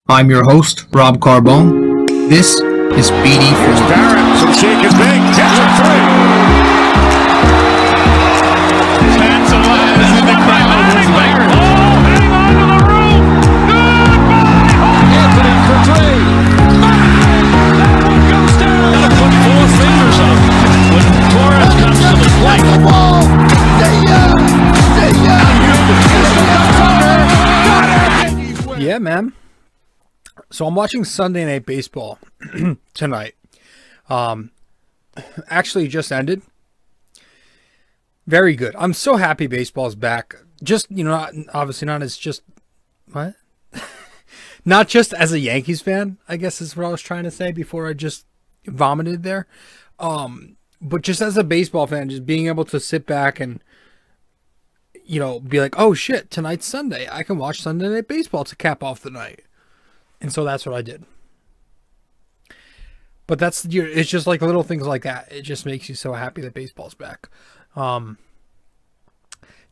I'm your host, Rob Carbone. This is BD4. Barrett, some shake is big. Hits for three. That's alive. This is the crowd. Hang on to the roof. Goodbye. Anthony for three. That one goes down. Gotta put 4 fingers up when Torres comes to the plate. The ball. Yeah, man. So I'm watching Sunday Night Baseball tonight. Actually just ended. Very good. I'm so happy baseball's back. Just, you know, obviously not as just... What? Not just as a Yankees fan, I guess is what I was trying to say before I just vomited there. But just as a baseball fan, just being able to sit back and, you know, be like, oh shit, tonight's Sunday. I can watch Sunday Night Baseball to cap off the night. And so that's what I did. But that's, it's just like little things like that. It just makes you so happy that baseball's back.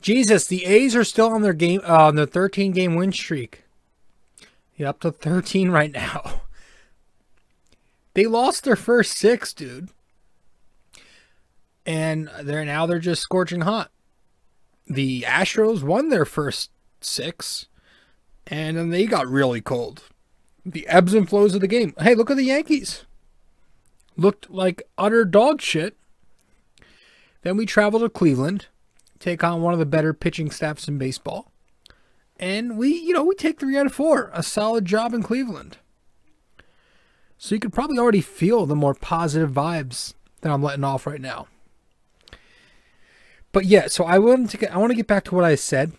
Jesus, the A's are still on their 13-game win streak. Yeah, up to 13 right now. They lost their first 6, dude. And they're just scorching hot. The Astros won their first 6, and then they got really cold. The ebbs and flows of the game. Hey, look at the Yankees. Looked like utter dog shit. Then we travel to Cleveland, take on one of the better pitching staffs in baseball. And we take 3 out of 4. A solid job in Cleveland. So you could probably already feel the more positive vibes that I'm letting off right now. But yeah, so I want to get back to what I said.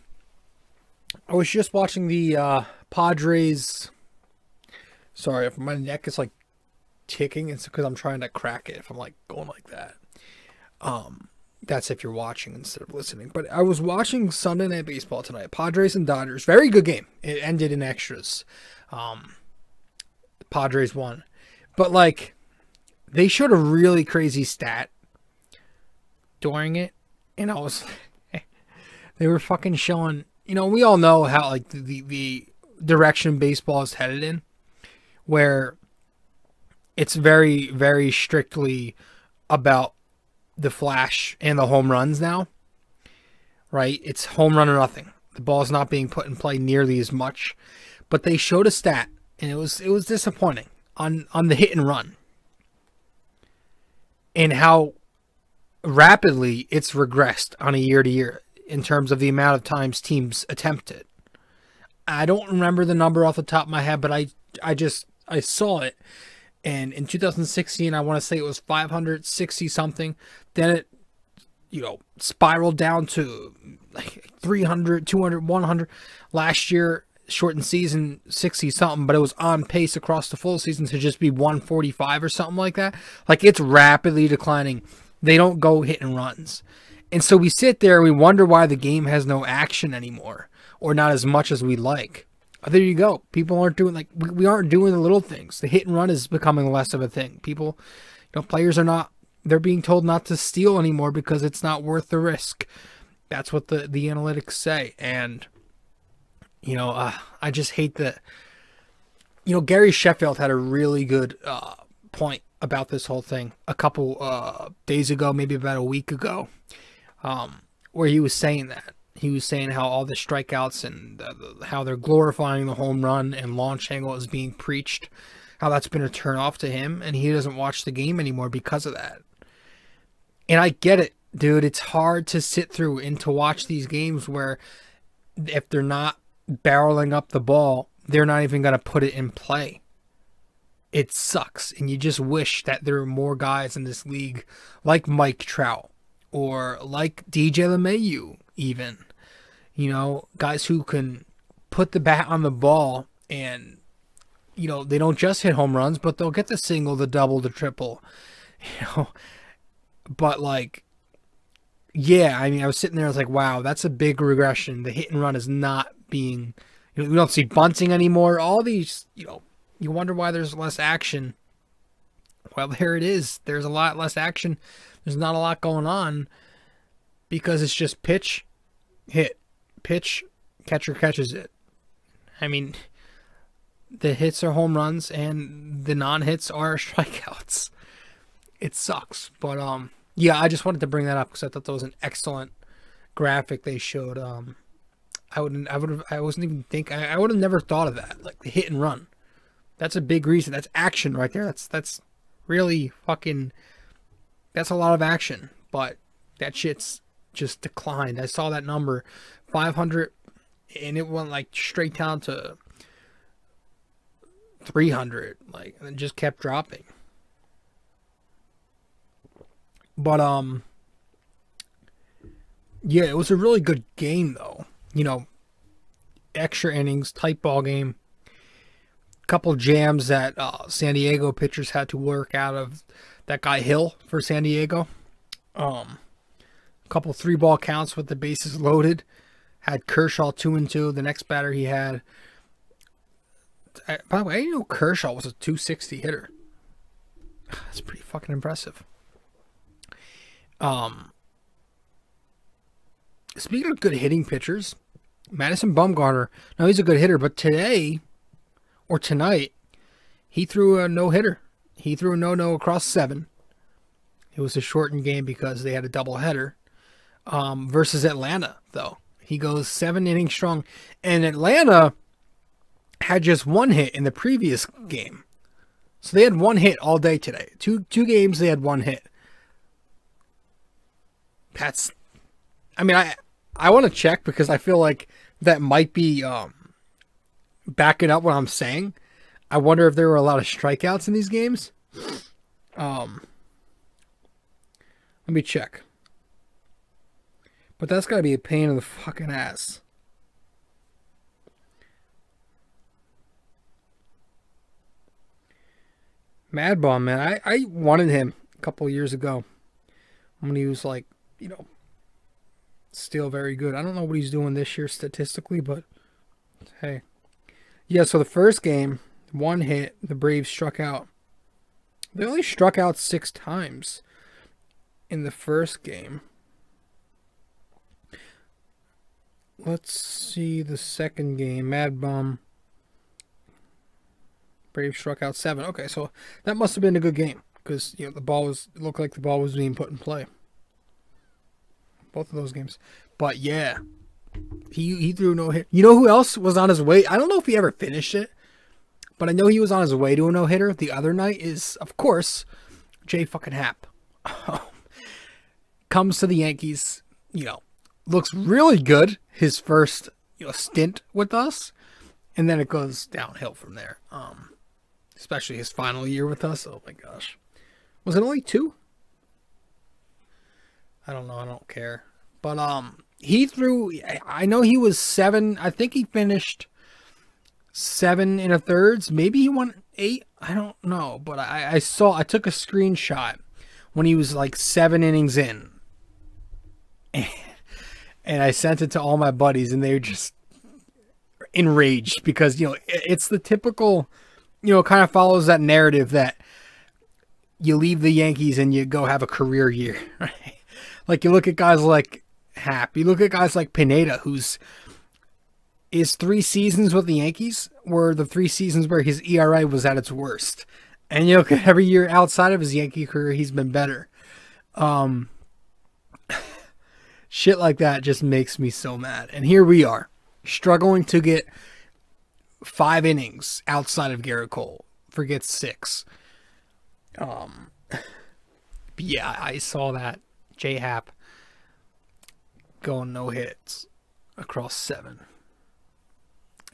I was just watching the Padres. Sorry if my neck is like ticking. It's because I'm trying to crack it if I'm like going like that. That's if you're watching instead of listening. But I was watching Sunday Night Baseball tonight. Padres and Dodgers. Very good game. It ended in extras. The Padres won. But like, they showed a really crazy stat during it. And I was, they were fucking showing, you know, we all know how like the direction baseball is headed in, where it's very, very strictly about the flash and the home runs now, right? It's home run or nothing. The ball's not being put in play nearly as much, but they showed a stat, and it was disappointing on the hit and run, and how rapidly it's regressed on a year-to-year in terms of the amount of times teams attempt it. I don't remember the number off the top of my head, but I saw it. And in 2016, I want to say it was 560 something. Then it, you know, spiraled down to like 300, 200, 100. Last year, shortened season, 60 something, but it was on pace across the full season to just be 145 or something like that. Like, it's rapidly declining. They don't go hit and runs. And so we sit there, we wonder why the game has no action anymore, or not as much as we like. There you go. People aren't doing, like, we aren't doing the little things. The hit and run is becoming less of a thing. People, you know, players are not, they're being told not to steal anymore because it's not worth the risk. That's what the analytics say. And, you know, I just hate that, you know, Gary Sheffield had a really good point about this whole thing a couple days ago, maybe about a week ago, where he was saying that. He was saying how all the strikeouts and how they're glorifying the home run and launch angle is being preached, how that's been a turnoff to him, and he doesn't watch the game anymore because of that. And I get it, dude. It's hard to sit through and to watch these games where if they're not barreling up the ball, they're not even going to put it in play. It sucks, and you just wish that there were more guys in this league like Mike Trout or like DJ LeMahieu even. You know, guys who can put the bat on the ball and, you know, they don't just hit home runs, but they'll get the single, the double, the triple, you know. But, like, yeah, I mean, I was sitting there, I was like, wow, that's a big regression. The hit and run is not being, you know, we don't see bunting anymore. All these, you know, you wonder why there's less action. Well, there it is. There's a lot less action. There's not a lot going on because it's just pitch, hit, pitch, catcher catches it. I mean, the hits are home runs and the non-hits are strikeouts. It sucks, but yeah, I just wanted to bring that up because I thought that was an excellent graphic they showed. I would have never thought of that, like the hit and run. That's a big reason. That's action right there. That's really fucking. That's a lot of action, but that shit's just declined. I saw that number, 500, and it went like straight down to 300, like, and it just kept dropping. But yeah, it was a really good game though. You know, extra innings, tight ball game. Couple jams that San Diego pitchers had to work out of that guy Hill for San Diego. Couple 3-ball counts with the bases loaded. Had Kershaw 2-2. The next batter he had. By the way, I didn't know Kershaw was a 260 hitter. That's pretty fucking impressive. Speaking of good hitting pitchers, Madison Bumgarner. Now he's a good hitter, but today or tonight he threw a no-hitter. He threw a no-no across 7. It was a shortened game because they had a doubleheader. Versus Atlanta, though. He goes 7 innings strong. And Atlanta had just 1 hit in the previous game. So they had 1 hit all day today. Two games, they had 1 hit. That's... I mean, I want to check because I feel like that might be backing up what I'm saying. I wonder if there were a lot of strikeouts in these games. Let me check. But that's got to be a pain in the fucking ass. Mad Bum, man. I wanted him a couple years ago when he was like, you know, still very good. I don't know what he's doing this year statistically, but hey. Yeah, so the first game, 1 hit, the Braves struck out. They only struck out 6 times in the first game. Let's see the second game. Mad Bum. Braves struck out 7. Okay, so that must have been a good game because, you know, it looked like the ball was being put in play. Both of those games. But yeah, he threw no hit. You know who else was on his way? I don't know if he ever finished it, but I know he was on his way to a no hitter the other night. Is, of course, Jay fucking Happ. Comes to the Yankees, you know, looks really good his first, you know, stint with us, and then it goes downhill from there. Especially his final year with us. Oh my gosh, was it only 2? I don't know. I don't care. But he threw. I know he was 7. I think he finished 7 1/3. Maybe he won 8. I don't know. But I took a screenshot when he was like 7 innings in. And I sent it to all my buddies, and they were just enraged because, you know, it's the typical, you know, kind of follows that narrative that you leave the Yankees and you go have a career year, right? Like you look at guys like Happ, you look at guys like Pineda, his 3 seasons with the Yankees were the 3 seasons where his ERA was at its worst. And you look at every year outside of his Yankee career, he's been better. Shit like that just makes me so mad. And here we are, struggling to get 5 innings outside of Garrett Cole. Forget 6. But yeah, I saw that. J Happ going no hits across 7.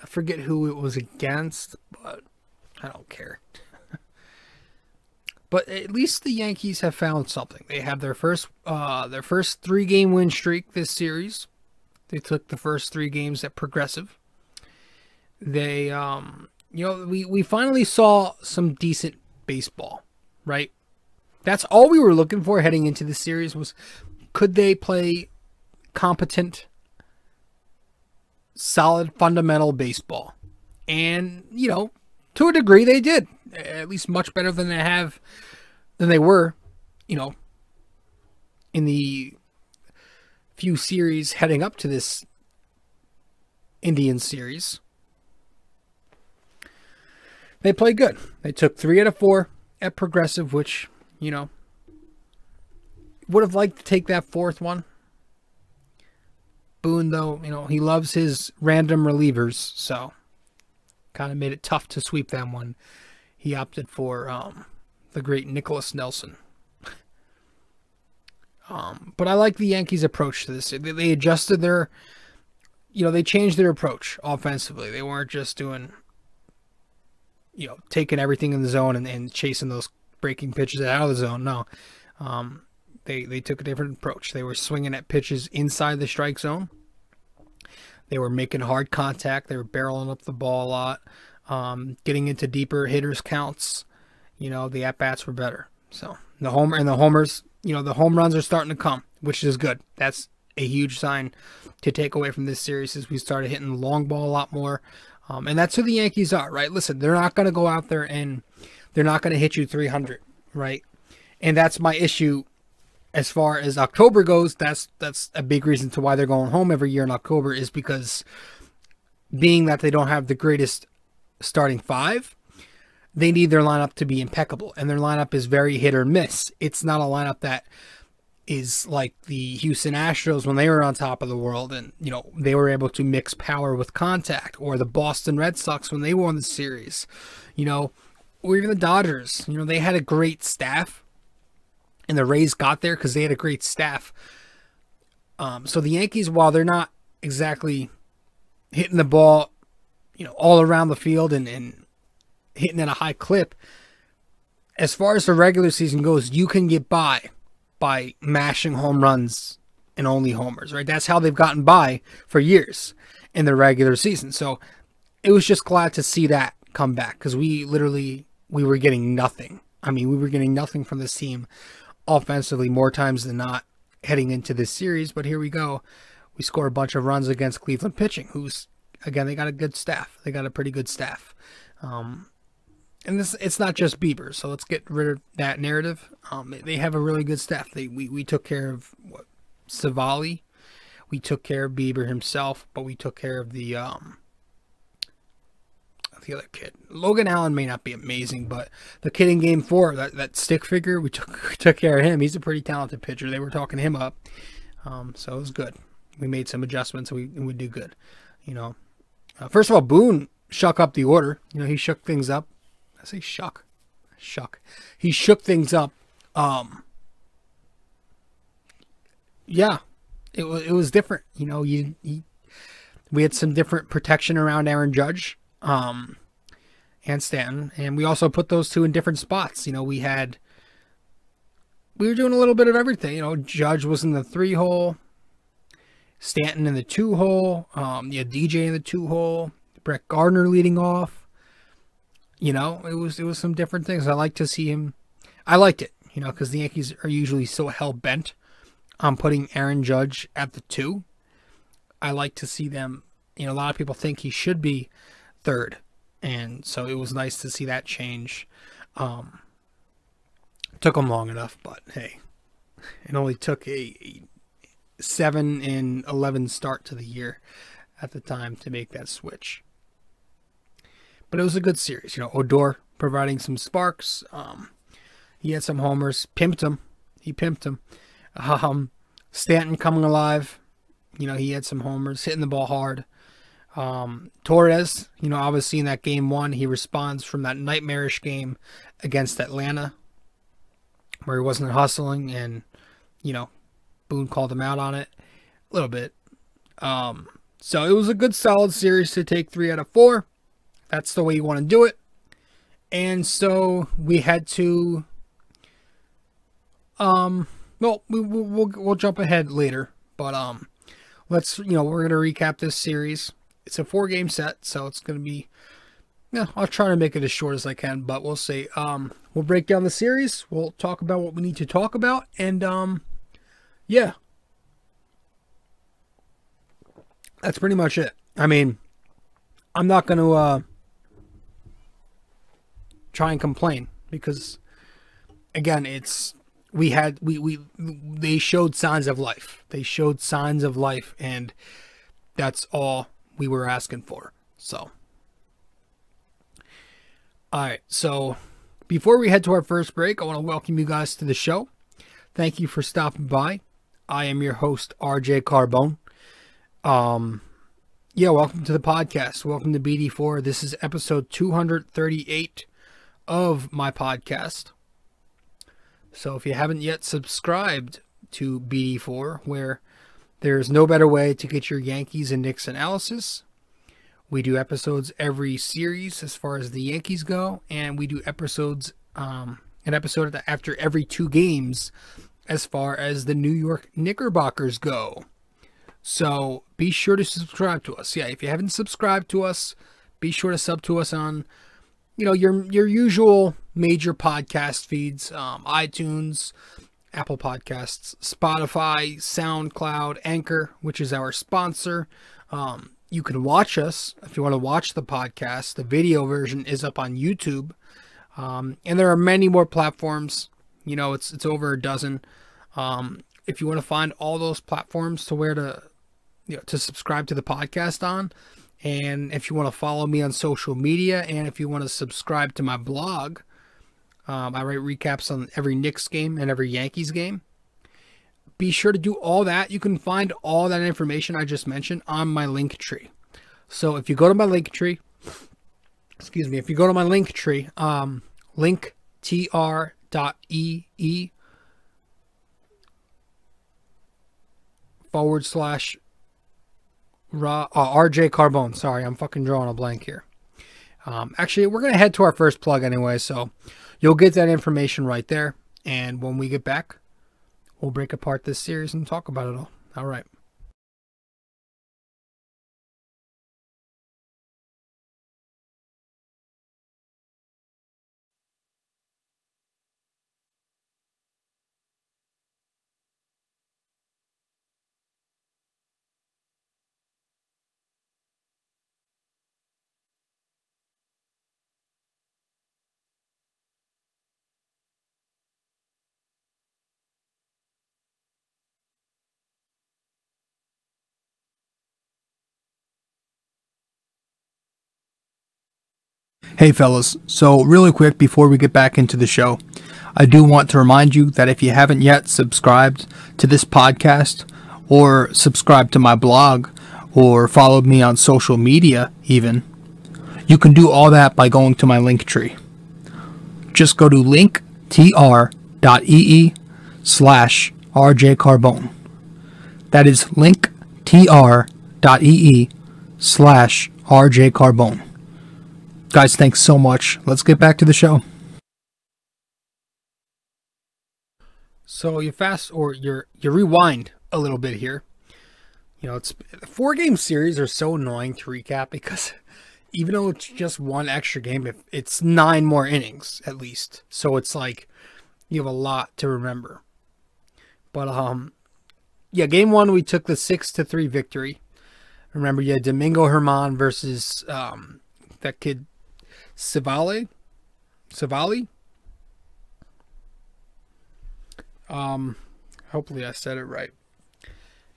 I forget who it was against, but I don't care. But at least the Yankees have found something. They have their first 3-game win streak this series. They took the first 3 games at Progressive. They, you know, we finally saw some decent baseball, right? That's all we were looking for heading into the series was, could they play competent, solid, fundamental baseball? And, you know, to a degree they did. At least much better than they were, you know, in the few series heading up to this Indians series. They played good. They took 3 out of 4 at Progressive, which, you know, would have liked to take that 4th one. Boone, though, you know, he loves his random relievers, so kind of made it tough to sweep that one. He opted for the great Nicholas Nelson. But I like the Yankees' approach to this. They adjusted their, you know, they changed their approach offensively. They weren't just doing, you know, taking everything in the zone and chasing those breaking pitches out of the zone. No. They took a different approach. They were swinging at pitches inside the strike zone. They were making hard contact. They were barreling up the ball a lot, getting into deeper hitters counts. You know, the at-bats were better. So the homers, you know, the home runs are starting to come, which is good. That's a huge sign to take away from this series as we started hitting the long ball a lot more. And that's who the Yankees are, right? Listen, they're not going to go out there and they're not going to hit you 300, right? And that's my issue as far as October goes. That's a big reason to why they're going home every year in October, is because being that they don't have the greatest starting 5, they need their lineup to be impeccable. And their lineup is very hit or miss. It's not a lineup that is like the Houston Astros when they were on top of the world and, you know, they were able to mix power with contact, or the Boston Red Sox when they won the series, you know, or even the Dodgers. You know, they had a great staff, and the Rays got there because they had a great staff. So the Yankees, while they're not exactly hitting the ball, you know, all around the field and hitting at a high clip, as far as the regular season goes, you can get by mashing home runs and only homers, right? That's how they've gotten by for years in the regular season. So it was just glad to see that come back, because we were getting nothing. I mean, we were getting nothing from this team offensively more times than not heading into this series. But here we go. We score a bunch of runs against Cleveland pitching, who's, again, they got a good staff. They got a pretty good staff. And it's not just Bieber, so let's get rid of that narrative. They have a really good staff. We took care of Savali. We took care of Bieber himself, but we took care of the other kid. Logan Allen may not be amazing, but the kid in Game 4, that stick figure, we took care of him. He's a pretty talented pitcher. They were talking him up, so it was good. We made some adjustments, and we did good. You know, first of all, Boone shook up the order. You know, he shook things up. I say shuck. He shook things up. Yeah, it was different. You know, we had some different protection around Aaron Judge, and Stanton, and we also put those two in different spots. You know, we were doing a little bit of everything. You know, Judge was in the 3-hole, Stanton in the 2-hole, you had DJ in the 2-hole, Brett Gardner leading off. You know, it was some different things. I like to see him. I liked it, you know, because the Yankees are usually so hell-bent on putting Aaron Judge at the 2. I like to see them, you know, a lot of people think he should be 3rd. And so it was nice to see that change. Took him long enough, but hey, it only took a 7-11 start to the year at the time to make that switch. But it was a good series. You know, Odor providing some sparks. He had some homers. He pimped him. Stanton coming alive. You know, he had some homers, hitting the ball hard. Torres, you know, obviously in that Game 1, he responds from that nightmarish game against Atlanta where he wasn't hustling, and, you know, Boone called him out on it a little bit. So it was a good, solid series to take 3 out of 4. That's the way you want to do it. And so we had to, well, we'll jump ahead later, but let's, you know, we're going to recap this series. It's a 4-game set, so it's going to be, yeah, I'll try to make it as short as I can, but we'll see. We'll break down the series. We'll talk about what we need to talk about, and yeah, that's pretty much it. I mean, I'm not going to try and complain, because again, they showed signs of life. They showed signs of life, and that's all we were asking for. So, all right. So, before we head to our first break, I want to welcome you guys to the show. Thank you for stopping by. I am your host, RJ Carbone. Welcome to the podcast. Welcome to BD4. This is episode 238 of my podcast. So if you haven't yet subscribed to BD4, where there's no better way to get your Yankees and Knicks analysis, we do episodes every series as far as the Yankees go, and we do episodes, an episode after every 2 games as far as the New York Knickerbockers go. So be sure to subscribe to us. Yeah, if you haven't subscribed to us, be sure to sub to us on, your usual major podcast feeds, iTunes, Apple Podcasts, Spotify, SoundCloud, Anchor, which is our sponsor. You can watch us if you want to watch the podcast. The video version is up on YouTube, and there are many more platforms. It's over a dozen. If you want to find all those platforms to where to subscribe to the podcast on, and if you want to follow me on social media, and if you want to subscribe to my blog, I write recaps on every Knicks game and every Yankees game. Be sure to do all that. You can find all that information I just mentioned on my link tree. So if you go to my link tree, linktr.ee / RJ Carbone. Sorry, I'm fucking drawing a blank here. Actually, we're going to head to our first plug anyway, so you'll get that information right there. And when we get back, we'll break apart this series and talk about it all. All right. Hey fellas, so really quick before we get back into the show, I do want to remind you that if you haven't yet subscribed to this podcast, or subscribed to my blog, or followed me on social media even, you can do all that by going to my link tree. Just go to linktr.ee / RJ Carbone. That is linktr.ee / RJ Carbone. Guys, thanks so much. Let's get back to the show. So you rewind a little bit here. It's 4-game series are so annoying to recap because even though it's just one extra game, it's 9 more innings at least. So it's like you have a lot to remember. But game 1 we took the 6-3 victory. Remember, you had Domingo Herman versus that kid Savali. Hopefully I said it right.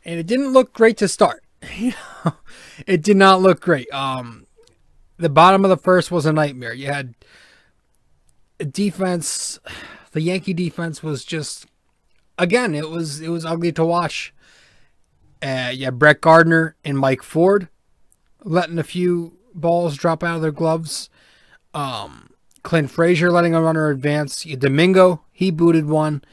And it didn't look great to start. It did not look great. The bottom of the first was a nightmare. You had a defense. The Yankee defense was just, again, it was ugly to watch. You had Brett Gardner and Mike Ford letting a few balls drop out of their gloves. Clint Frazier letting a runner advance. Domingo, he booted one.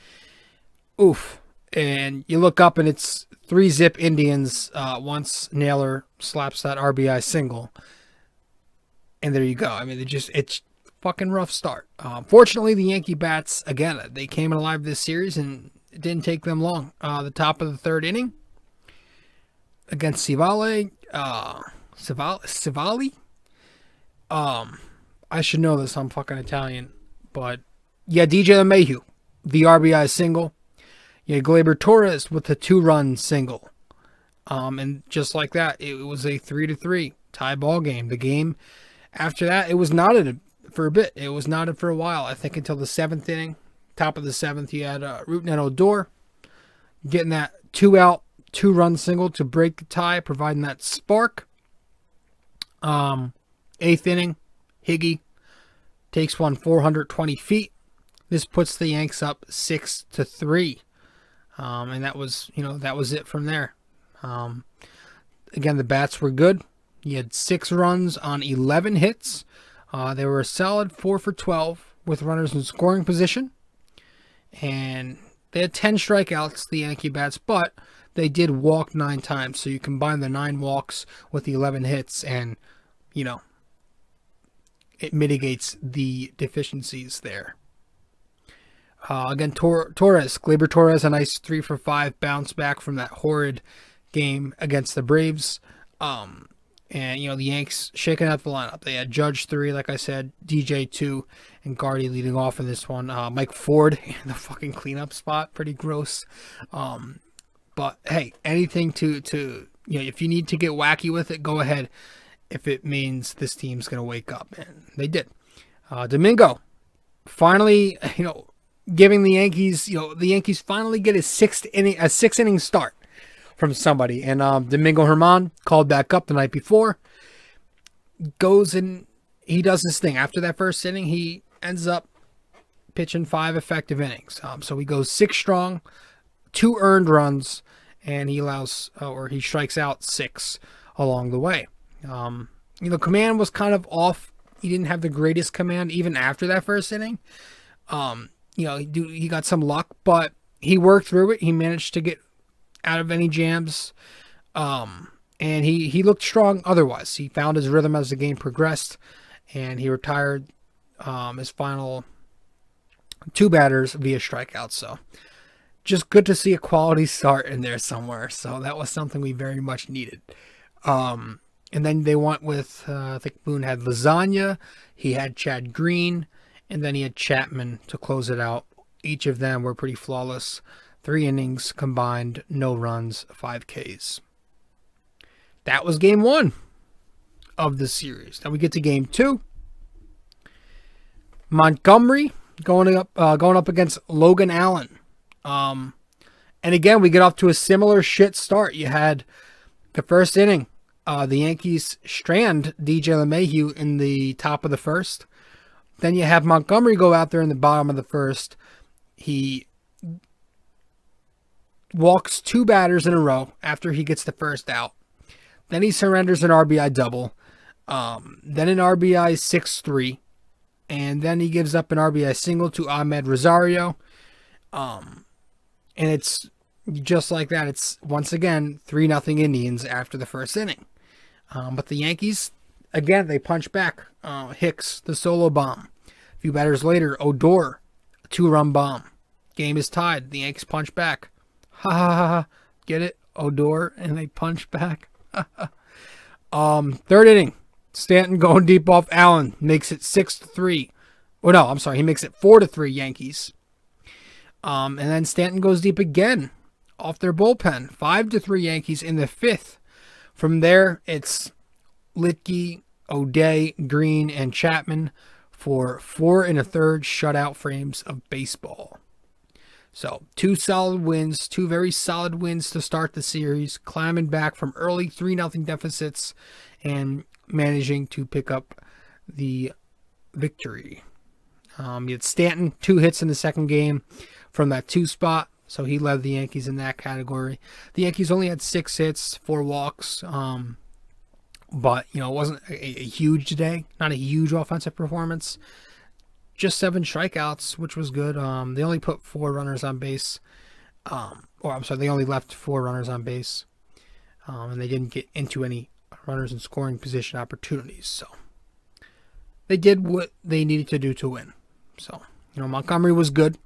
Oof. And you look up and it's 3-zip Indians once Naylor slaps that RBI single. And there you go. I mean, it's fucking rough start. Fortunately, the Yankee bats, again, they came alive this series and it didn't take them long. The top of the 3rd inning against Savali. I should know this. I'm fucking Italian. But, yeah, DJ LeMahieu, the RBI single. Yeah, Gleyber Torres with a 2-run single. And just like that, it was a 3-3 tie ball game. The game after that, it was knotted for a bit. It was knotted for a while. I think until the 7th inning. Top of the 7th, you had Rutan and Odor getting that 2-out, 2-run single to break the tie, providing that spark. Eighth inning, Higgy takes one 420 feet. This puts the Yanks up 6-3. And that was it from there. Again, the bats were good. He had 6 runs on 11 hits. They were a solid 4 for 12 with runners in scoring position. And they had 10 strikeouts, the Yankee bats, but they did walk 9 times. So you combine the 9 walks with the 11 hits and, it mitigates the deficiencies there. Again, Gleyber Torres, a nice 3 for 5 bounce back from that horrid game against the Braves. And, the Yanks shaking out the lineup. They had Judge 3, like I said, DJ 2, and Gardy leading off in this one. Mike Ford in the fucking cleanup spot. Pretty gross. But, hey, anything to if you need to get wacky with it, go ahead. If it means this team's going to wake up. And they did. Domingo, finally, giving the Yankees, the Yankees finally get a sixth inning start from somebody. And Domingo Germán called back up the night before. Goes and he does his thing. After that first inning, he ends up pitching 5 effective innings. So he goes 6 strong, 2 earned runs, and he strikes out 6 along the way. Command was kind of off. He didn't have the greatest command even after that first inning. He got some luck, but he worked through it. He managed to get out of any jams. And he looked strong otherwise. He found his rhythm as the game progressed, and he retired his final 2 batters via strikeouts. So just good to see a quality start in there somewhere. So that was something we very much needed. And then they went with, I think Boone had Lasagna, he had Chad Green, and then he had Chapman to close it out. Each of them were pretty flawless. 3 innings combined, no runs, 5 Ks. That was game 1 of the series. Now we get to game 2. Montgomery going up against Logan Allen. And again, we get off to a similar shit start. You had the first inning. The Yankees strand DJ LeMahieu in the top of the first. Then you have Montgomery go out there in the bottom of the first. He walks 2 batters in a row after he gets the first out. Then he surrenders an RBI double. Then an RBI 6-3. And then he gives up an RBI single to Ahmed Rosario. And it's just like that. It's once again 3-0 Indians after the first inning. But the Yankees, again, they punch back. Hicks, the solo bomb. A few batters later, Odor, a 2-run bomb. Game is tied. The Yankees punch back. Ha ha ha ha. Get it? Odor, and they punch back. Third inning, Stanton going deep off Allen. Makes it 6-3. Oh, no, I'm sorry. He makes it 4-3 Yankees. And then Stanton goes deep again off their bullpen. 5-3 Yankees in the 5th. From there, it's Litke, O'Day, Green, and Chapman for 4 1/3 shutout frames of baseball. So 2 solid wins, 2 very solid wins to start the series, climbing back from early 3-0 deficits and managing to pick up the victory. You had Stanton, 2 hits in the second game from that 2 spot. So he led the Yankees in that category. The Yankees only had 6 hits, 4 walks. But, it wasn't a huge day. Not a huge offensive performance. Just 7 strikeouts, which was good. They only put 4 runners on base. They only left 4 runners on base. And they didn't get into any runners in scoring position opportunities. So they did what they needed to do to win. So, Montgomery was good.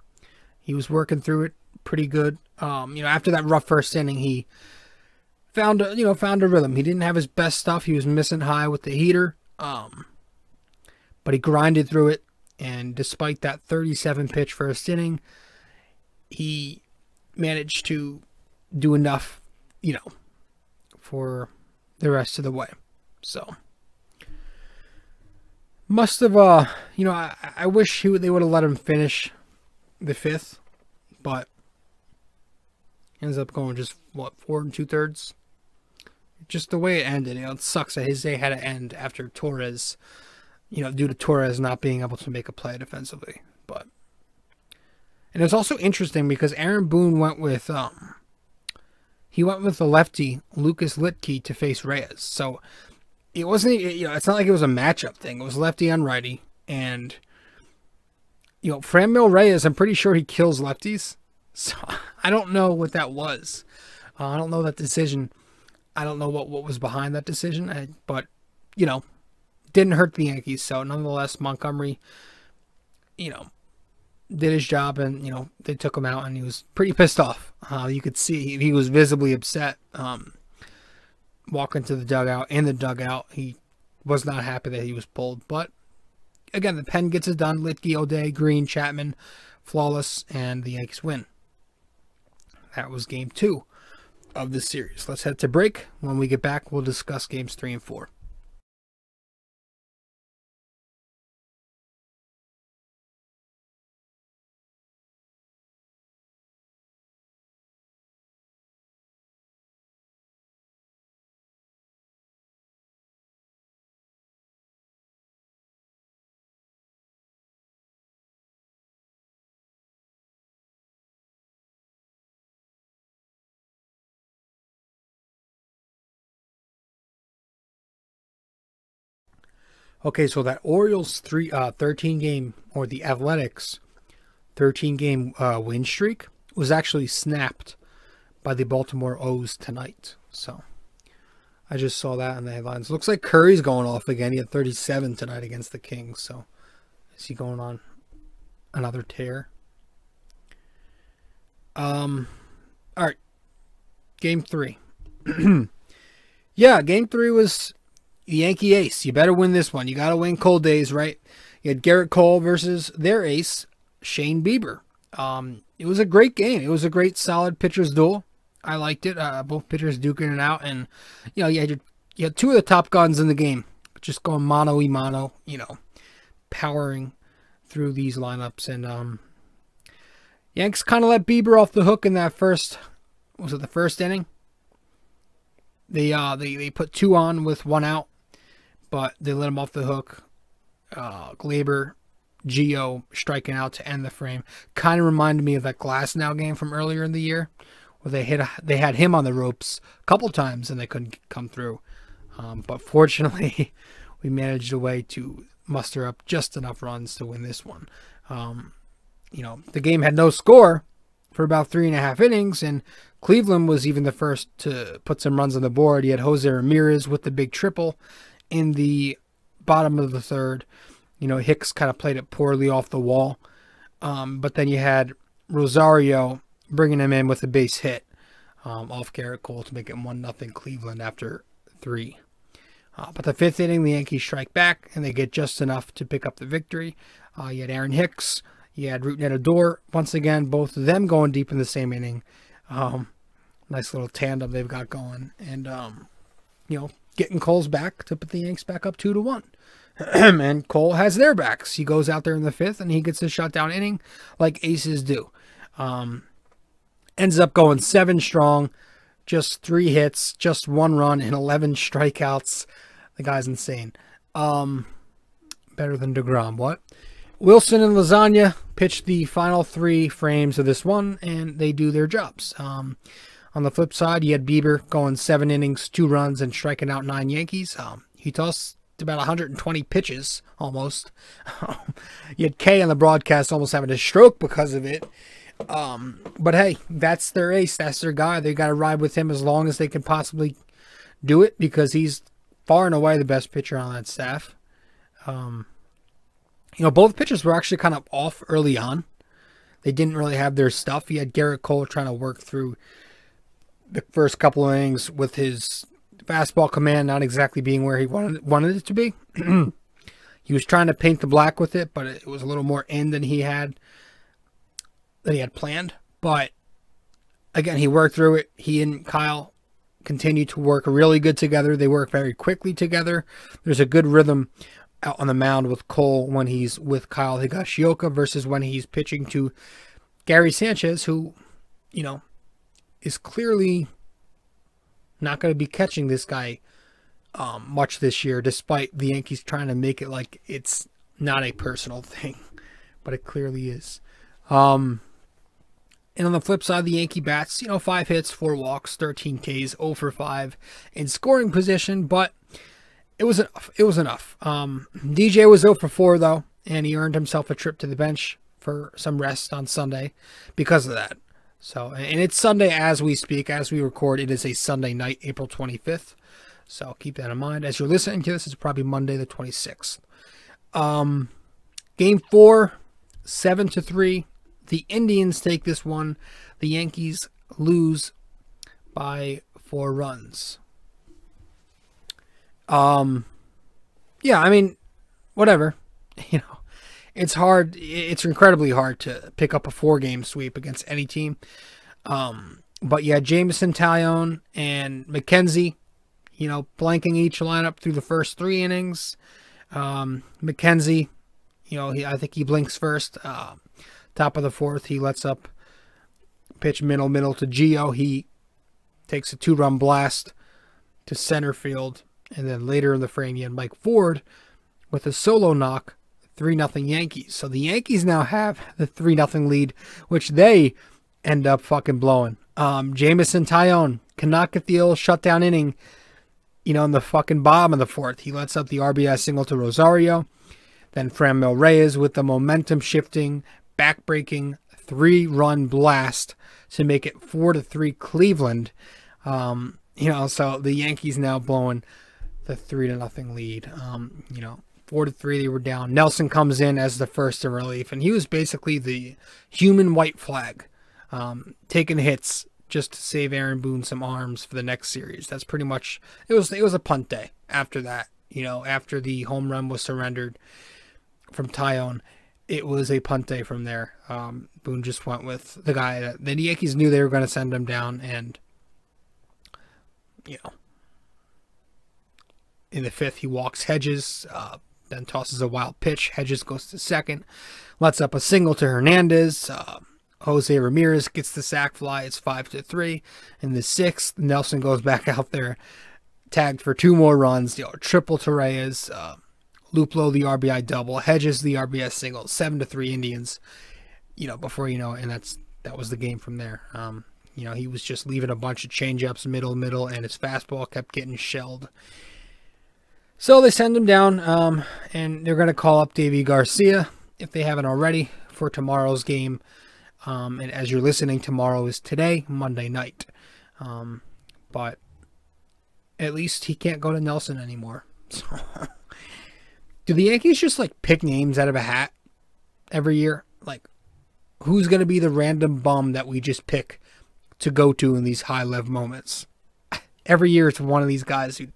He was working through it pretty good. After that rough first inning, he found a rhythm. He didn't have his best stuff. He was missing high with the heater. But he grinded through it. And despite that 37 pitch first inning, he managed to do enough, for the rest of the way. So must have, I wish they would have let him finish the 5th, but ends up going just 4 2/3. just the way it ended. It sucks that his day had to end after Torres, due to Torres not being able to make a play defensively. And it's also interesting because Aaron Boone went with the lefty Lucas Litke to face Reyes. So it wasn't, it's not like it was a matchup thing. It was lefty on righty, and Franmil Reyes, I'm pretty sure he kills lefties. So I don't know what that was. I don't know that decision. I don't know what was behind that decision, but didn't hurt the Yankees. So nonetheless, Montgomery, did his job, and they took him out, and he was pretty pissed off. You could see he was visibly upset. Walking to the dugout, he was not happy that he was pulled. But again, the pen gets it done. Litke, O'Day, Green, Chapman, flawless, and the Yankees win. That was game 2 of the series. Let's head to break. When we get back, we'll discuss games 3 and 4. Okay, so that Orioles 13 game, or the Athletics 13 game win streak was actually snapped by the Baltimore O's tonight. So I just saw that in the headlines. Looks like Curry's going off again. He had 37 tonight against the Kings. So is he going on another tear? All right, game 3. Yeah, game 3 was the Yankee ace. You better win this one. You got to win cold days, right? You had Garrett Cole versus their ace, Shane Bieber. It was a great game. It was a great, solid pitcher's duel. I liked it. Both pitchers duking it out, and you had 2 of the top guns in the game, just going mano-y-mano, powering through these lineups. And Yanks kind of let Bieber off the hook in that first. Was it the first inning? They put 2 on with 1 out, but they let him off the hook. Glaber, Gio striking out to end the frame. Kind of reminded me of that Glasnow game from earlier in the year, where they had him on the ropes a couple times and they couldn't come through. But fortunately, we managed a way to muster up just enough runs to win this one. The game had no score for about 3.5 innings, and Cleveland was even the first to put some runs on the board. He had Jose Ramirez with the big triple in the bottom of the 3rd. Hicks kind of played it poorly off the wall. But then you had Rosario bringing him in with a base hit off Garrett Cole to make it 1-0 Cleveland after 3. But the 5th inning, the Yankees strike back, and they get just enough to pick up the victory. You had Aaron Hicks. You had Root Netador. Once again, both of them going deep in the same inning. Nice little tandem they've got going. And, getting Cole's back to put the Yanks back up 2-1. And Cole has their backs. He goes out there in the 5th, and he gets a shutdown inning like aces do. Ends up going 7 strong, just 3 hits, just 1 run, and 11 strikeouts. The guy's insane. Better than DeGrom. What? Wilson and Lasagna pitched the final 3 frames of this one, and they do their jobs. On the flip side, you had Bieber going 7 innings, 2 runs, and striking out 9 Yankees. He tossed about 120 pitches, almost. You had Kay on the broadcast almost having a stroke because of it. But hey, that's their ace. That's their guy. They got to ride with him as long as they can possibly do it, because he's far and away the best pitcher on that staff. Both pitchers were actually kind of off early on. They didn't really have their stuff. You had Garrett Cole trying to work through the first couple of innings with his fastball command not exactly being where he wanted it to be. He was trying to paint the black with it, but it was a little more in than he had planned. But again, he worked through it. He and Kyle continue to work really good together. They work very quickly together. There's a good rhythm out on the mound with Cole when he's with Kyle Higashioka versus when he's pitching to Gary Sanchez, who, is clearly Not going to be catching this guy much this year, despite the Yankees trying to make it like it's not a personal thing, but it clearly is. And on the flip side, the Yankee bats, 5 hits, 4 walks, 13 Ks, 0 for 5 in scoring position, but it was enough. It was enough. DJ was 0 for 4 though, and he earned himself a trip to the bench for some rest on Sunday because of that. So, and it's Sunday as we speak, as we record. It is a Sunday night, April 25th. So keep that in mind. As you're listening to this, it's probably Monday the 26th. Game 4, 7-3. The Indians take this one. The Yankees lose by 4 runs. Yeah, I mean, whatever. It's hard. It's incredibly hard to pick up a 4-game sweep against any team. But yeah, Jameson, Taillon, and McKenzie, blanking each lineup through the first 3 innings. McKenzie, I think he blinks first. Top of the 4th, he lets up pitch middle to Gio. He takes a 2-run blast to center field. And then later in the frame, you had Mike Ford with a solo knock. 3-0 Yankees. So the Yankees now have the 3-0 lead, which they end up fucking blowing. Jameson Taillon cannot get the old shutdown inning, in the fucking bottom of the 4th. He lets up the RBI single to Rosario. Then Franmil Reyes with the momentum shifting, back-breaking 3-run blast to make it 4-3 Cleveland. So the Yankees now blowing the 3-0 lead. 4-3, they were down. Nelson comes in as the first in relief, and he was basically the human white flag, taking hits just to save Aaron Boone some arms for the next series. That's pretty much, it was a punt day after that. After the home run was surrendered from Taillon, it was a punt day from there. Boone just went with the guy that the Yankees knew they were going to send him down, and, in the 5th, he walks Hedges, then tosses a wild pitch. Hedges goes to second, lets up a single to Hernandez. Jose Ramirez gets the sac fly. It's 5-3. In the 6th, Nelson goes back out there, tagged for 2 more runs. Triple to Reyes. Luplo the RBI double. Hedges the RBI single. 7-3 Indians. Before you know it, and that was the game from there. He was just leaving a bunch of changeups middle, and his fastball kept getting shelled. So they send him down, and they're going to call up Deivi Garcia, if they haven't already, for tomorrow's game. And as you're listening, tomorrow is today, Monday night. But at least he can't go to Nelson anymore. So, do the Yankees just, pick names out of a hat every year? Who's going to be the random bum that we just pick to go to in these high-level moments? Every year it's one of these guys who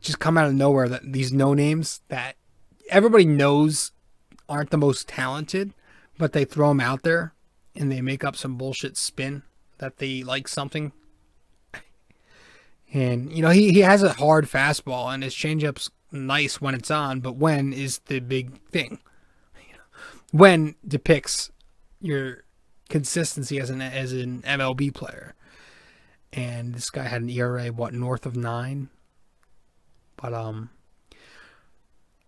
just come out of nowhere, that these no-names that everybody knows aren't the most talented, but they throw them out there and they make up some bullshit spin that they like something. And, he has a hard fastball, and his changeup's nice when it's on, but when is the big thing? When depicts your consistency as an MLB player. And this guy had an ERA, north of 9? But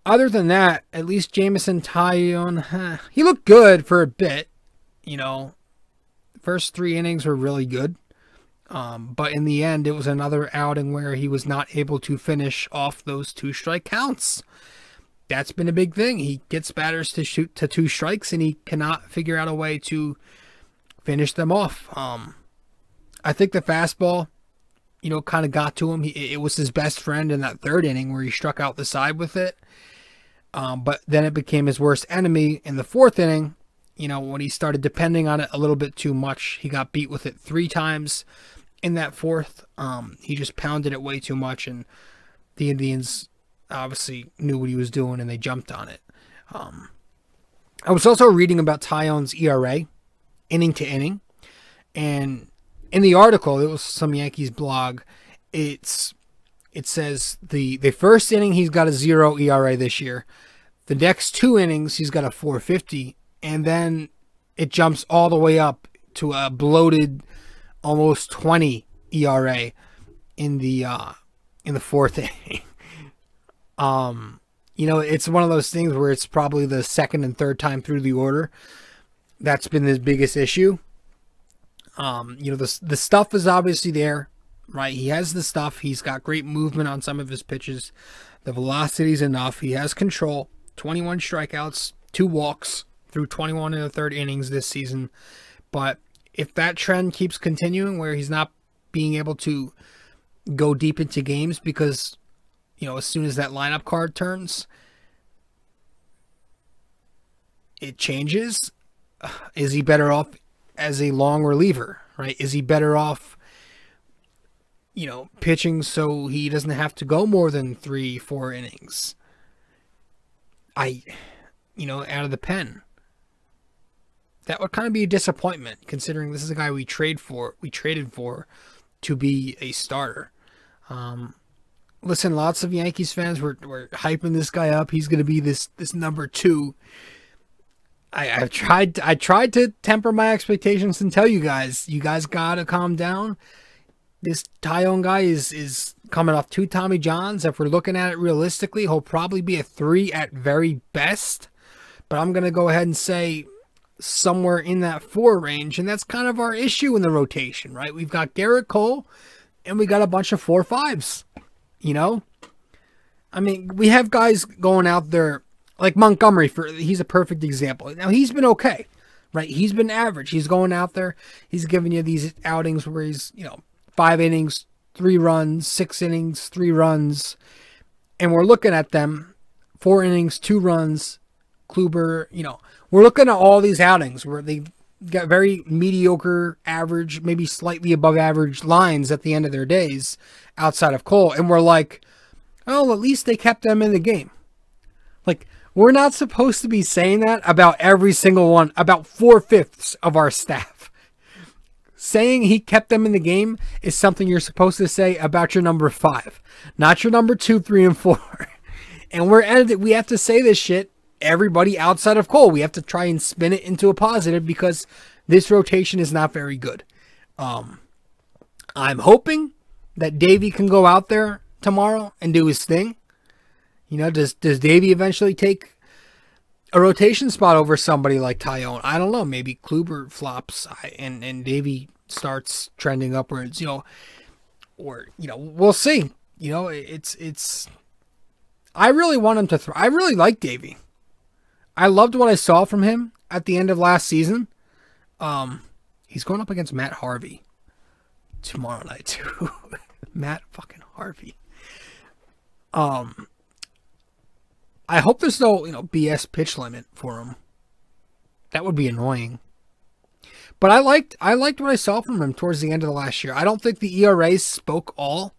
other than that, at least Jameson Taillon, he looked good for a bit. First 3 innings were really good. But in the end, it was another outing where he was not able to finish off those 2-strike counts. That's been a big thing. He gets batters to shoot to 2 strikes, and he cannot figure out a way to finish them off. I think the fastball, kind of got to him. It was his best friend in that 3rd inning where he struck out the side with it. But then it became his worst enemy in the 4th inning. When he started depending on it a little bit too much, he got beat with it 3 times in that 4th. He just pounded it way too much, and the Indians obviously knew what he was doing, and they jumped on it. I was also reading about Taillon's ERA, inning to inning, and in the article, it was some Yankees blog, it says the first inning he's got a 0 ERA this year. The next 2 innings he's got a 4.50, and then it jumps all the way up to a bloated almost 20 ERA in the fourth inning. It's one of those things where it's probably the second and third time through the order that's been his biggest issue. The stuff is obviously there, right? He has the stuff. He's got great movement on some of his pitches. The velocity's enough. He has control. 21 strikeouts, 2 walks through 21 and a third innings this season. But if that trend keeps continuing where he's not being able to go deep into games because, as soon as that lineup card turns, it changes. Is he better off as a long reliever, right? Is he better off, pitching so he doesn't have to go more than 3-4 innings? Out of the pen. That would kind of be a disappointment considering this is a guy we traded for to be a starter. Listen, lots of Yankees fans were hyping this guy up. He's going to be this number 2. I tried to temper my expectations and tell you guys gotta calm down. This Taillon guy is coming off 2 Tommy Johns. If we're looking at it realistically, he'll probably be a 3 at very best. But I'm going to go ahead and say somewhere in that 4 range. And that's kind of our issue in the rotation, right? We've got Garrett Cole and we got a bunch of 4-5s, I mean, we have guys going out there like Montgomery, he's a perfect example. Now, he's been okay, right? He's been average. He's going out there. He's giving you these outings where he's, 5 innings, 3 runs, 6 innings, 3 runs. And we're looking at them, 4 innings, 2 runs, Kluber, we're looking at all these outings where they got very mediocre, average, maybe slightly above average lines at the end of their days outside of Cole. And we're like, oh, at least they kept them in the game. Like, we're not supposed to be saying that about every single one, about 4/5 of our staff. Saying he kept them in the game is something you're supposed to say about your number 5, not your number 2, 3, and 4. And we have to say this shit, everybody outside of Cole. We have to try and spin it into a positive because this rotation is not very good. I'm hoping that Deivi can go out there tomorrow and do his thing. Does Deivi eventually take a rotation spot over somebody like Taillon? I don't know. Maybe Kluber flops and Deivi starts trending upwards, we'll see. It's I really want him to throw. I really like Deivi. I loved what I saw from him at the end of last season. He's going up against Matt Harvey tomorrow night too. Matt fucking Harvey. I hope there's no, BS pitch limit for him. That would be annoying. But I liked what I saw from him towards the end of the last year. I don't think the ERA spoke all.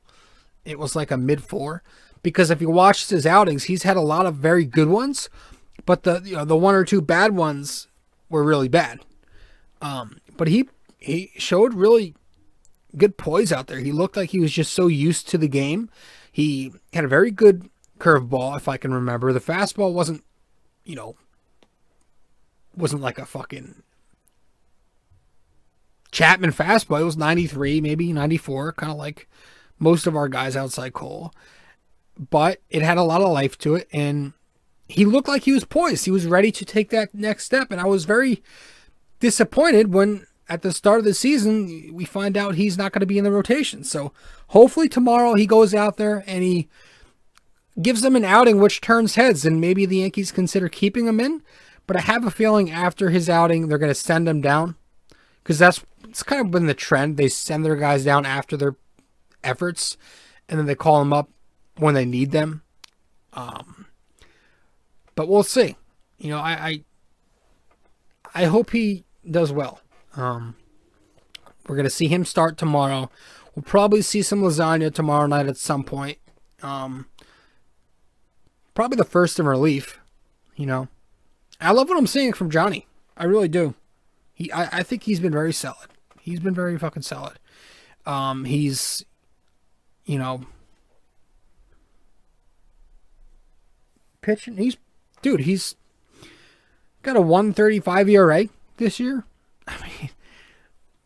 It was like a mid-4. Because if you watched his outings, he's had a lot of very good ones, but the 1 or 2 bad ones were really bad. But he showed really good poise out there. He looked like he was just so used to the game. He had a very good curveball, if I can remember. The fastball wasn't like a fucking Chapman fastball. It was 93, maybe 94, kind of like most of our guys outside Cole. But it had a lot of life to it, and he looked like he was poised. He was ready to take that next step, and I was very disappointed when at the start of the season we find out he's not going to be in the rotation. So hopefully tomorrow he goes out there and he gives them an outing which turns heads, and maybe the Yankees consider keeping him in. But I have a feeling after his outing they're going to send him down, because it's kind of been the trend. They send their guys down after their efforts, and then they call them up when they need them. But we'll see. I hope he does well. We're going to see him start tomorrow. We'll probably see some lasagna tomorrow night at some point. Probably the first in relief. I love what I'm seeing from Johnny. I really do. I think he's been very solid. He's been very fucking solid. He's, pitching. He's got a 1.35 ERA this year. I mean,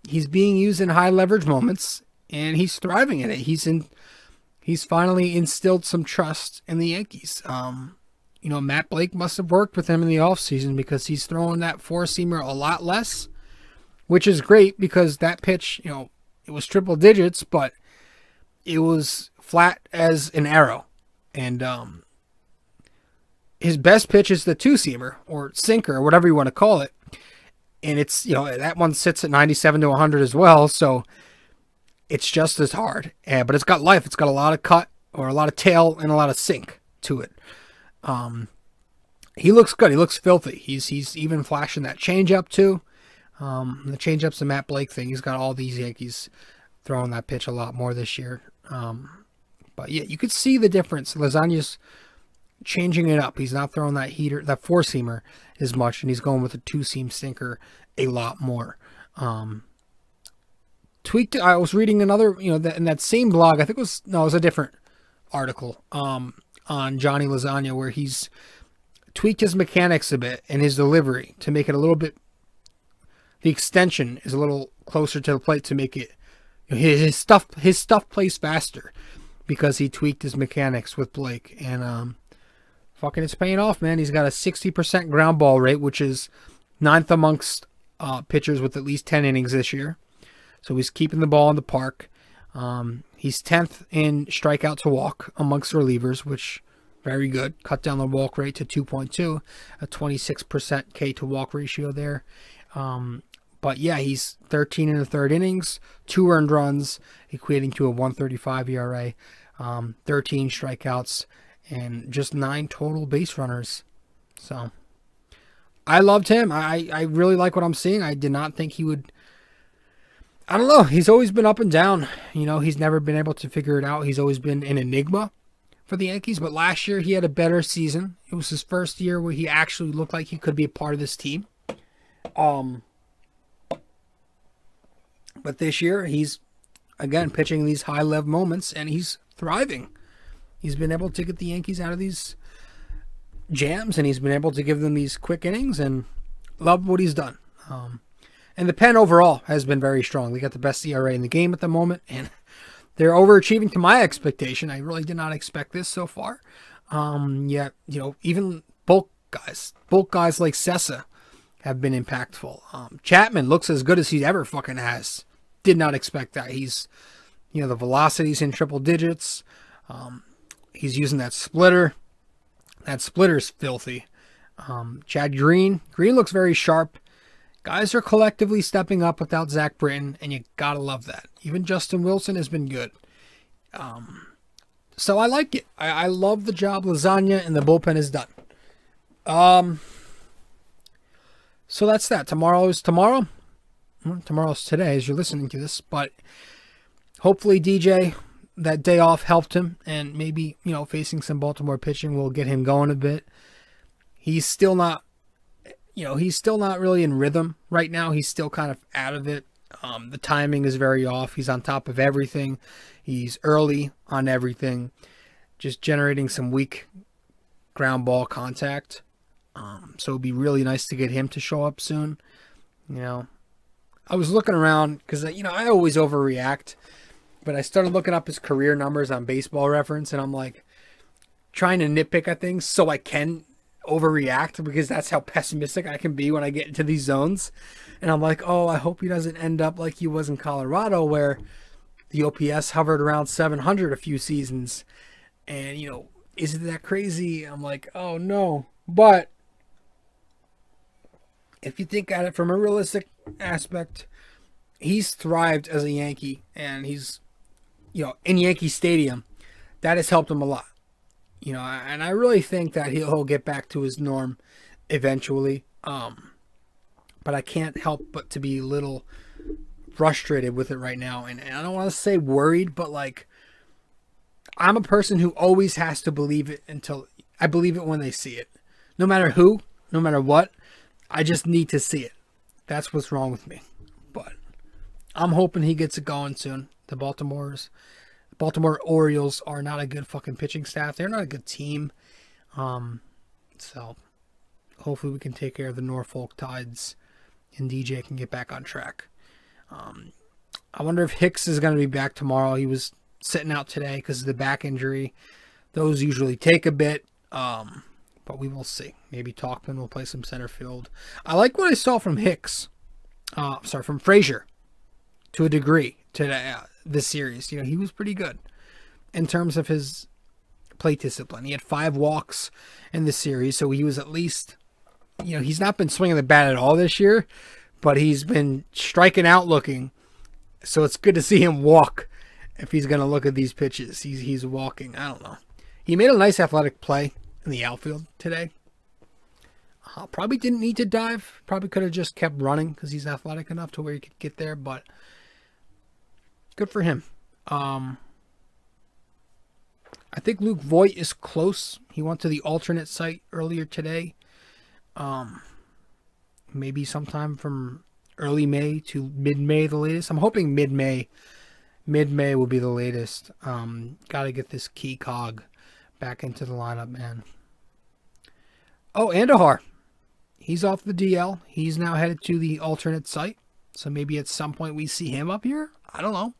he's being used in high leverage moments. and he's thriving in it. He's finally instilled some trust in the Yankees. Matt Blake must have worked with him in the offseason because he's throwing that four-seamer a lot less, which is great because that pitch, it was triple digits, but it was flat as an arrow. And his best pitch is the two-seamer or sinker or whatever you want to call it. And it's, that one sits at 97 to 100 as well. So it's just as hard. But it's got life. It's got a lot of cut or a lot of tail and a lot of sink to it. He looks good. He looks filthy. He's even flashing that changeup too. The changeup's the Matt Blake thing. He's got all these Yankees throwing that pitch a lot more this year. But yeah, you could see the difference. Lasagna's changing it up. He's not throwing that heater, that four-seamer as much, and he's going with a two-seam sinker a lot more. Tweaked. I was reading another, in that same blog. I think it was a different article on Johnny Lasagna where he's tweaked his mechanics a bit and his delivery to make it a little bit. The extension is a little closer to the plate to make it. His stuff plays faster because he tweaked his mechanics with Blake, and fucking it's paying off, man. He's got a 60% ground ball rate, which is 9th amongst pitchers with at least 10 innings this year. So he's keeping the ball in the park. He's 10th in strikeout to walk amongst relievers, which very good. Cut down the walk rate to 2.2, a 26% K to walk ratio there. But yeah, he's 13 in the third innings, 2 earned runs, equating to a 1.35 ERA, 13 strikeouts, and just 9 total base runners. So I loved him. I really like what I'm seeing. I did not think he would. I don't know. He's always been up and down. He's never been able to figure it out. He's always been an enigma for the Yankees. But last year he had a better season. It was his first year where he actually looked like he could be a part of this team. But this year, he's, again, pitching these high-level moments, and he's thriving. He's been able to get the Yankees out of these jams, and he's been able to give them these quick innings, and love what he's done. And the pen overall has been very strong. They got the best ERA in the game at the moment, and they're overachieving to my expectation. I really did not expect this so far. Yet, even bulk guys like Sessa have been impactful. Chapman looks as good as he ever fucking has. Did not expect that. He's, the velocity's in triple digits. He's using that splitter. That splitter's filthy. Chad Green looks very sharp. Guys are collectively stepping up without Zach Britton, and you gotta love that. Even Justin Wilson has been good. So I like it. I love the job Lasagna and the bullpen has done. So that's that. Tomorrow is tomorrow. Well, tomorrow's today as you're listening to this. But hopefully DJ, that day off helped him. And maybe, facing some Baltimore pitching will get him going a bit. He's still not, he's still not really in rhythm right now. He's still kind of out of it. The timing is very off. He's on top of everything. He's early on everything. Just generating some weak ground ball contact. So it'd be really nice to get him to show up soon. I was looking around because, I always overreact, but I started looking up his career numbers on Baseball Reference, and I'm like trying to nitpick at things so I can overreact because that's how pessimistic I can be when I get into these zones. And I'm like, oh, I hope he doesn't end up like he was in Colorado where the OPS hovered around 700 a few seasons. And, is it that crazy? I'm like, oh, no. But if you think at it from a realistic aspect, he's thrived as a Yankee, and he's, in Yankee Stadium. That has helped him a lot. And I really think that he'll get back to his norm eventually. But I can't help but to be a little frustrated with it right now. And I don't want to say worried, but I'm a person who always has to believe it until I believe it when they see it. No matter who, no matter what. I just need to see it. That's what's wrong with me. But I'm hoping he gets it going soon. The Baltimore Orioles are not a good fucking pitching staff. They're not a good team. So hopefully we can take care of the Norfolk Tides and DJ can get back on track. I wonder if Hicks is going to be back tomorrow. He was sitting out today because of the back injury. Those usually take a bit, but we will see. Maybe Talkman will play some center field. I like what I saw from Hicks. From Frazier, to a degree today. This series, he was pretty good in terms of his plate discipline. He had 5 walks in the series, so he was at least, he's not been swinging the bat at all this year, but he's been striking out looking. So it's good to see him walk. If he's going to look at these pitches, he's walking. I don't know. He made a nice athletic play in the outfield today. Probably didn't need to dive. Probably could have just kept running because he's athletic enough to where he could get there. But good for him. I think Luke Voigt is close. He went to the alternate site earlier today. Maybe sometime from early May to mid-May, the latest. I'm hoping mid-May. Mid-May will be the latest. Got to get this key cog back into the lineup, man. Oh, Andahar. He's off the DL. He's now headed to the alternate site. So maybe at some point we see him up here. I don't know.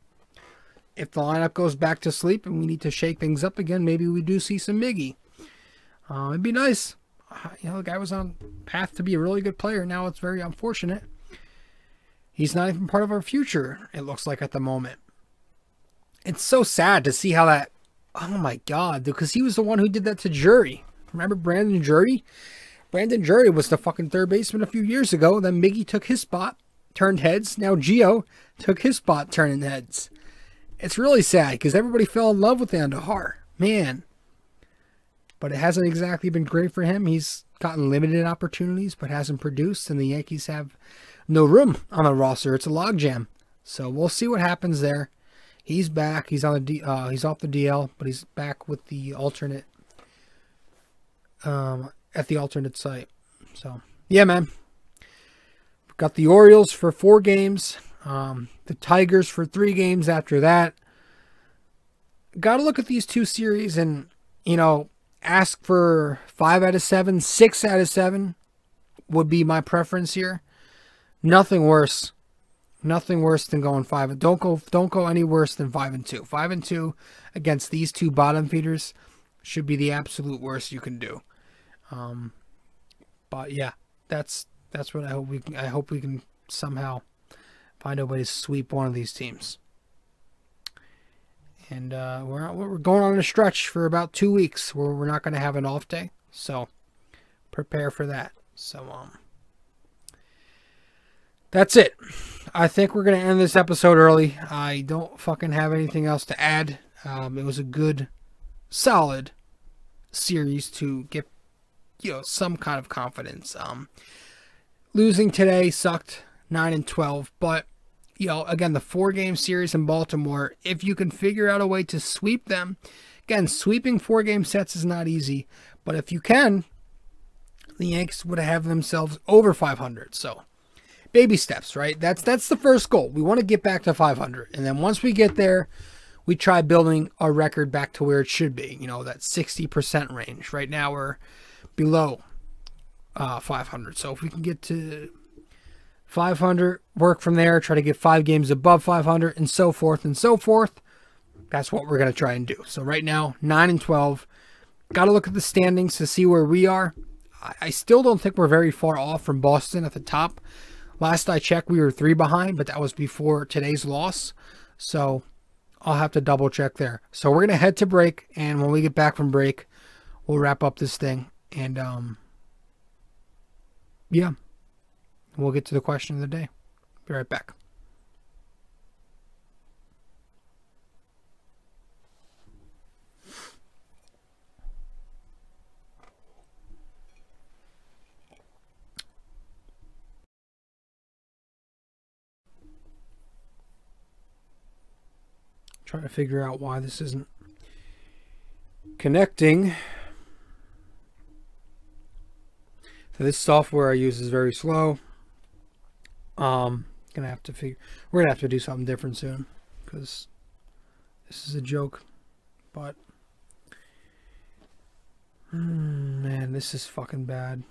If the lineup goes back to sleep and we need to shake things up again, maybe we do see some Miggy. It'd be nice. The guy was on path to be a really good player. Now it's very unfortunate. He's not even part of our future, it looks like, at the moment. It's so sad to see how that... Oh, my God. Because he was the one who did that to Jury. Remember Brandon Jury? Brandon Jury was the fucking third baseman a few years ago. Then Miggy took his spot, turned heads. Now Gio took his spot, turning heads. It's really sad because everybody fell in love with Andahar. Man. But it hasn't exactly been great for him. He's gotten limited opportunities but hasn't produced. And the Yankees have no room on the roster. It's a logjam. So we'll see what happens there. He's back. He's on the he's off the DL, but he's back with the alternate at the alternate site. So yeah, man. We've got the Orioles for 4 games. The Tigers for 3 games after that. Got to look at these 2 series and, ask for 5 out of 7, 6 out of 7 would be my preference here. Nothing worse. Nothing worse than going 5. Don't go any worse than 5-2. 5-2 against these 2 bottom feeders should be the absolute worst you can do. But yeah, that's what I hope we can somehow find a way to sweep one of these teams. And we're going on a stretch for about 2 weeks where we're not going to have an off day. So prepare for that. So that's it. I think we're going to end this episode early. I don't fucking have anything else to add. It was a good, solid series to get, some kind of confidence. Losing today sucked, 9-12, but again, the 4-game series in Baltimore, if you can figure out a way to sweep them, again, sweeping 4-game sets is not easy, but if you can, the Yanks would have themselves over 500. So baby steps, right? That's the first goal. We want to get back to 500. And then once we get there, we try building our record back to where it should be, that 60% range. Right now we're below 500. So if we can get to 500, work from there, try to get 5 games above 500 and so forth and so forth. That's what we're going to try and do. So right now, 9-12. Got to look at the standings to see where we are. I still don't think we're very far off from Boston at the top. Last I checked, we were 3 behind, but that was before today's loss. So I'll have to double check there. So we're going to head to break, and when we get back from break, we'll wrap up this thing. And, yeah, we'll get to the question of the day. Be right back. Trying to figure out why this isn't connecting. So this software I use is very slow. We're gonna have to do something different soon because this is a joke. But man, this is fucking bad.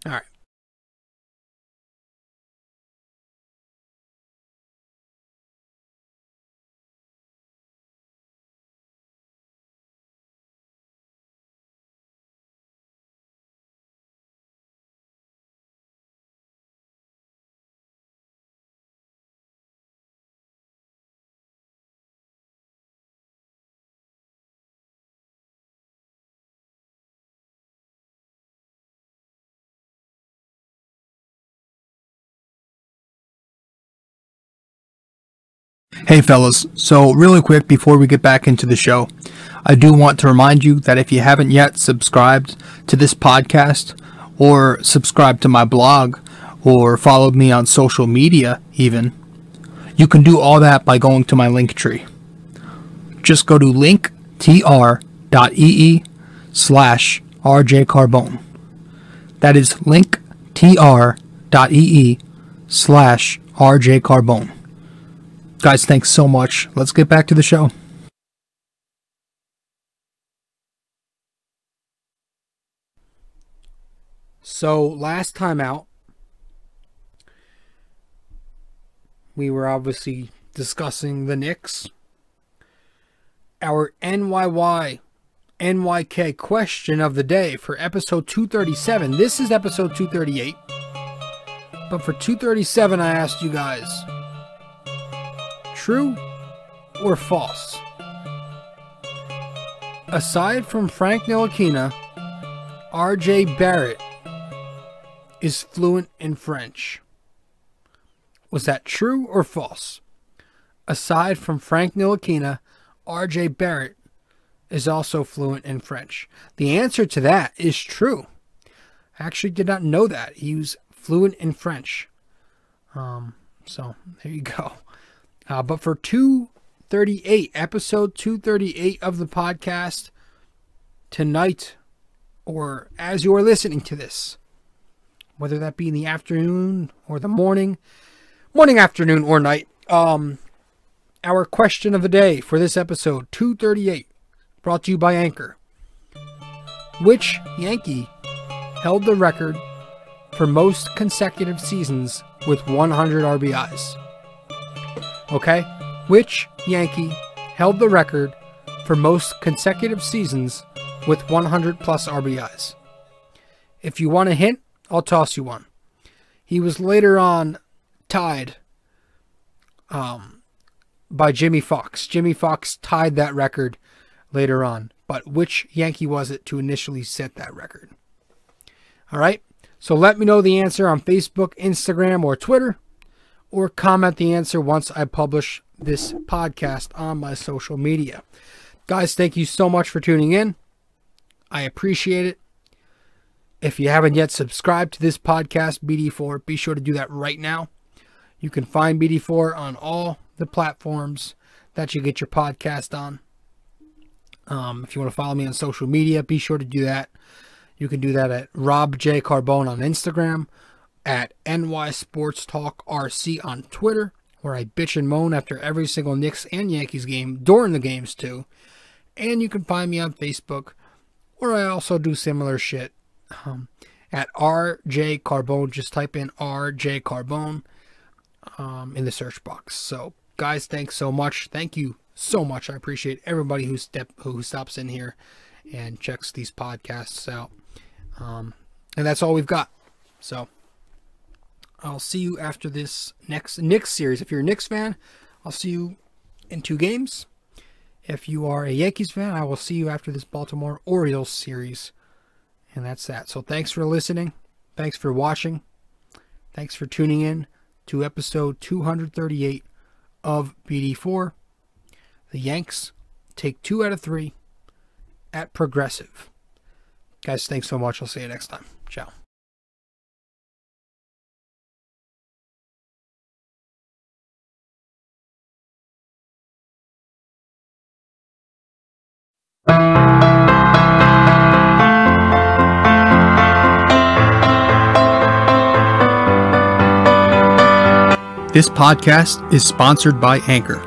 All right. Hey fellas, so really quick before we get back into the show, I do want to remind you that if you haven't yet subscribed to this podcast, or subscribed to my blog, or followed me on social media even, you can do all that by going to my link tree. Just go to linktr.ee/rjcarbone. That is linktr.ee/rjcarbone. Guys, thanks so much. Let's get back to the show. So last time out, we were obviously discussing the Knicks. Our NYK question of the day for episode 237. This is episode 238. But for 237, I asked you guys, true or false? Aside from Frank Ntilikina, R.J. Barrett is fluent in French. Was that true or false? Aside from Frank Ntilikina, R.J. Barrett is also fluent in French. The answer to that is true. I actually did not know that. He was fluent in French. So there you go. But for 238, episode 238 of the podcast, tonight, or as you are listening to this, whether that be in the afternoon or the morning, afternoon, or night, our question of the day for this episode 238, brought to you by Anchor. Which Yankee held the record for most consecutive seasons with 100 RBIs? Okay? Which Yankee held the record for most consecutive seasons with 100 plus RBIs? If you want a hint, I'll toss you one. He was later on tied by Jimmy Fox. Jimmy Fox tied that record later on. But which Yankee was it to initially set that record? All right. So let me know the answer on Facebook, Instagram, or Twitter, or comment the answer once I publish this podcast on my social media. Guys, thank you so much for tuning in. I appreciate it. If you haven't yet subscribed to this podcast, BD4, be sure to do that right now. You can find BD4 on all the platforms that you get your podcast on. If you want to follow me on social media, be sure to do that. You can do that at Rob J. Carbone on Instagram, at NY Sports Talk RC on Twitter, where I bitch and moan after every single Knicks and Yankees game, during the games too. And you can find me on Facebook, where I also do similar shit, at RJ Carbone. Just type in RJ Carbone in the search box. So, guys, thanks so much. Thank you so much. I appreciate everybody who stops in here and checks these podcasts out. And that's all we've got. So, I'll see you after this next Knicks series. If you're a Knicks fan, I'll see you in 2 games. If you are a Yankees fan, I will see you after this Baltimore Orioles series. And that's that. So thanks for listening. Thanks for watching. Thanks for tuning in to episode 238 of BD4. The Yanks take 2 out of 3 at Progressive. Guys, thanks so much. I'll see you next time. Ciao. This podcast is sponsored by Anchor.